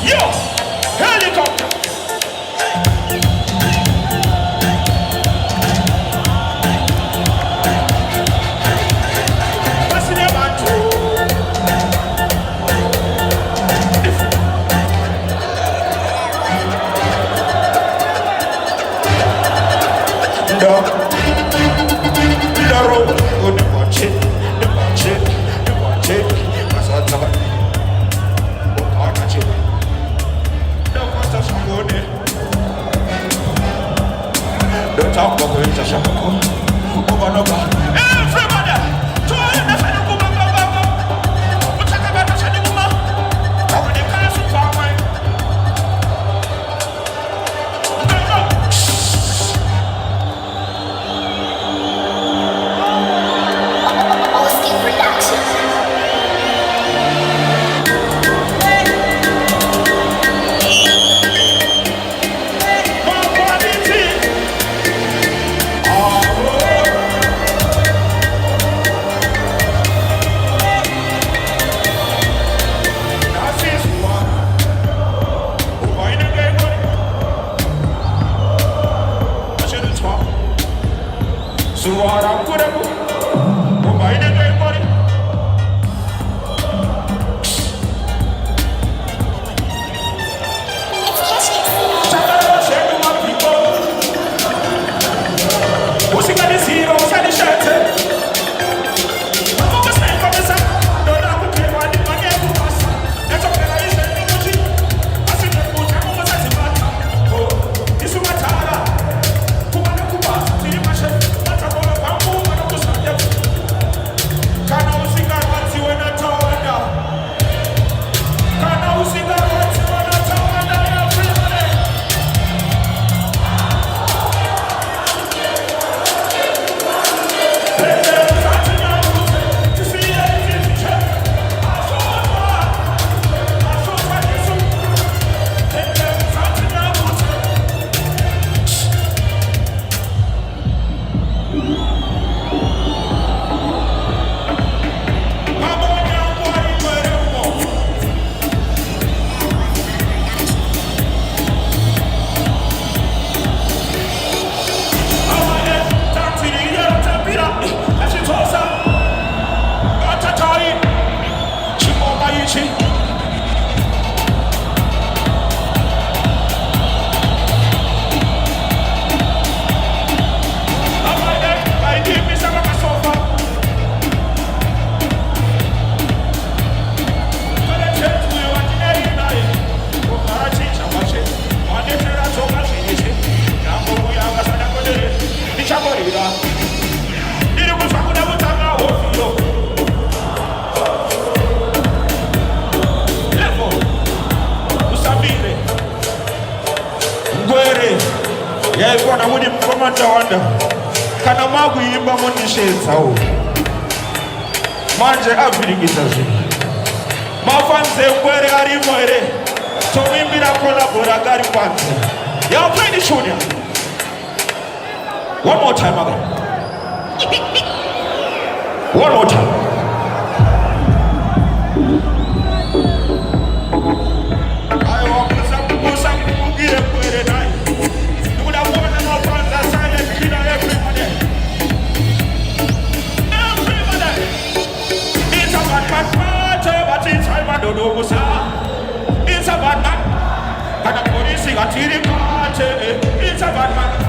Yo, helicopter. Don't talk about it, over and over. Everybody, kana maguyimba munishetsa o manje aviringisa zvinhu mafanze kwere ari mwere tomimbira kolabora gari kwanze y'all play the tune here. One more time again. One more time. I want to some kugire kwere nai nuda bona no fanza sale kina everybody it's a bad party but it's time I don't know what's up. It's a bad man kana polisi gatiri party it's a bad man